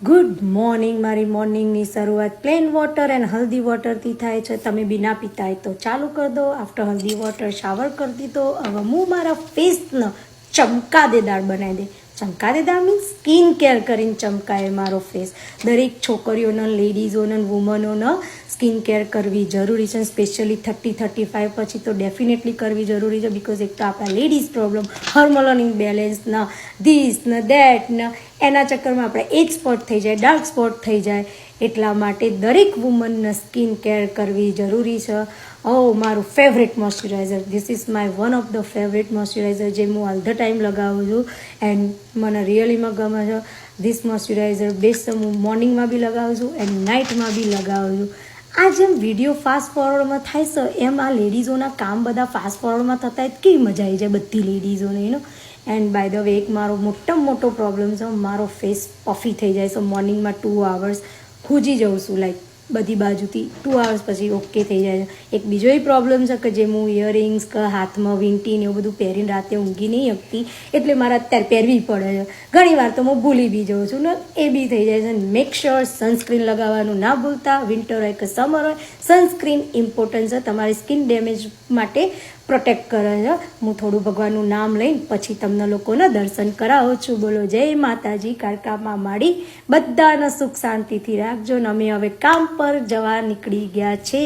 Good morning. મારી મોર્નિંગની શરૂઆત plane water and હલ્દી વોટરથી થાય છે. તમે બી ના પીતા હોય તો ચાલુ કરી દો. આફ્ટર હલ્દી વોટર શાવર કરી દીધો. હવે હું મારા ફેસને ચમકાદેદાર બનાવી દે. ચમકાદેદાર મીન્સ સ્કિન કેર કરીને ચમકાય મારો ફેસ. દરેક છોકરીઓને, લેડીઝોને, વુમનોને સ્કિન કેર કરવી જરૂરી છે. સ્પેશિયલી 30-35 પછી તો ડેફિનેટલી કરવી જરૂરી છે. બિકોઝ એક તો આપણા લેડીઝ પ્રોબ્લેમ, હોર્મોનલ ઇમ્બેલેન્સના, ધીસ ને દેટ ને એના ચક્કરમાં આપણે એજ સ્પોટ થઈ જાય, ડાર્ક સ્પોટ થઈ જાય. એટલા માટે દરેક વુમનને સ્કિન કેર કરવી જરૂરી છે. મારું favourite moisturiser, this is my one of the favourite moisturiser જે હું ઓલ ધ ટાઈમ લગાવું છું એન્ડ મને રિયલીમાં ગમે છે. ધીસ મોઇશ્ચરાઇઝર બેસ્ટ હું મોર્નિંગમાં બી લગાવું છું એન્ડ નાઇટમાં બી લગાવું છું. આ જેમ વિડીયો ફાસ્ટ ફોરવર્ડમાં થાય છે એમ આ લેડીઝોના કામ બધા ફાસ્ટ ફોરવર્ડમાં થતા હોય કેવી મજા આવી જાય બધી લેડીઝોને એન્ડ બાય ધ વે એક મારો મોટો પ્રોબ્લેમ છે, મારો ફેસ પફી થઈ જાય છે. મોર્નિંગમાં 2 hours ખૂજી જાઉં છું, લાઈક બધી બાજુથી 2 hours પછી ઓકે થઈ જાય છે. એક બીજો એ પ્રોબ્લેમ છે કે જે હું ઇયરિંગ્સ કે હાથમાં વીંટી ને એવું બધું પહેરીને રાતે ઊંઘી નહીં શકતી, એટલે મારે અત્યારે પહેરવી પડે છે. ઘણી વાર તો હું ભૂલી બી જાઉં છું ને એ બી થઈ જાય છે. મેક શ્યોર સનસ્ક્રીન લગાવવાનું ના ભૂલતા. વિન્ટર હોય કે સમર હોય, સનસ્ક્રીન ઇમ્પોર્ટન્ટ છે. તમારી સ્કિન ડેમેજ માટે પ્રોટેક્ટ કરે છે. હું થોડું ભગવાનનું નામ લઈને પછી તમને લોકોને દર્શન કરાવું છું. બોલો જય માતાજી. કારકામાં માડી બધાને સુખ શાંતિથી રાખજો. ને અમે હવે કામ પર જવા નીકળી ગયા છે.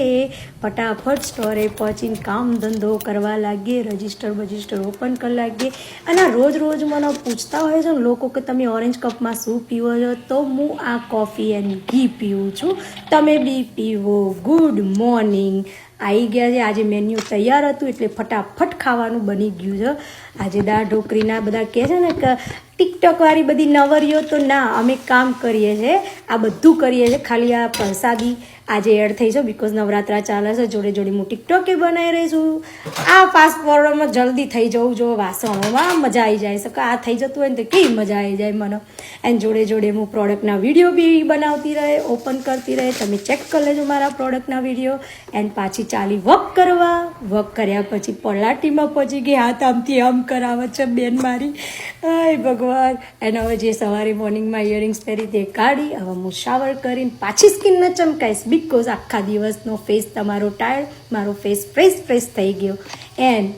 ફટાફટ સ્ટોરે પહોંચીને કામ ધંધો કરવા લાગીએ. રજિસ્ટર ઓપન કરવા લાગીએ. અને રોજ મને પૂછતા હોય છે લોકો કે તમે ઓરેન્જ કપમાં શું પીવો છો, તો હું આ કોફી એન્ડ ઘી પીવું છું. તમે બી પીવો. Good morning. આવી ગયા છે. આજે મેન્યુ તૈયાર હતું એટલે ફટાફટ ખાવાનું બની ગયું છે. આજે દાળ ઢોકળીના બધા કહે છે ને કે ટિકટોકવાળી બધી નવરીઓ, તો ના, અમે કામ કરીએ છીએ. આ બધું કરીએ છીએ. ખાલી આ પ્રસાદી આજે એડ થઈ છે બિકોઝ નવરાત્રા ચાલે છે. જોડે હું ટિકટોકે બનાવી રહી છું. આ ફાસ્ટ ફોરવર્ડમાં જલ્દી થઈ જવું જો વાસણોમાં મજા આવી જાય છે કે આ થઈ જતું હોય ને તો કેવી મજા આવી જાય મને. એન્ડ જોડે હું પ્રોડક્ટના વિડીયો બી બનાવતી રહે, ઓપન કરતી રહે. તમે ચેક કરી લેજો મારા પ્રોડક્ટના વિડીયો. એન્ડ પાછી ચાલી વર્ક કરવા. વર્ક કર્યા પછી પલાટીમાં પહોંચી ગઈ. હાથ આમથી આમ કરાવે છે બેન મારી. હાય ભગવાન. એન્ડ હવે જે સવારે મોર્નિંગમાં ઇયરિંગ્સ પહેરી તે કાઢી. હવે હું શાવર કરીને પાછી સ્કિનને ચમકાઈશ બિકોઝ આખા દિવસનો ફેસ તમારો ટાયર્ડ, મારો ફેસ ફ્રેશ થઈ ગયો. એન્ડ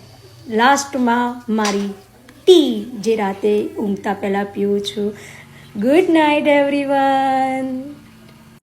લાસ્ટમાં મારી ટી જે રાતે ઊંઘતા પહેલાં પીવું છું. Good night everyone.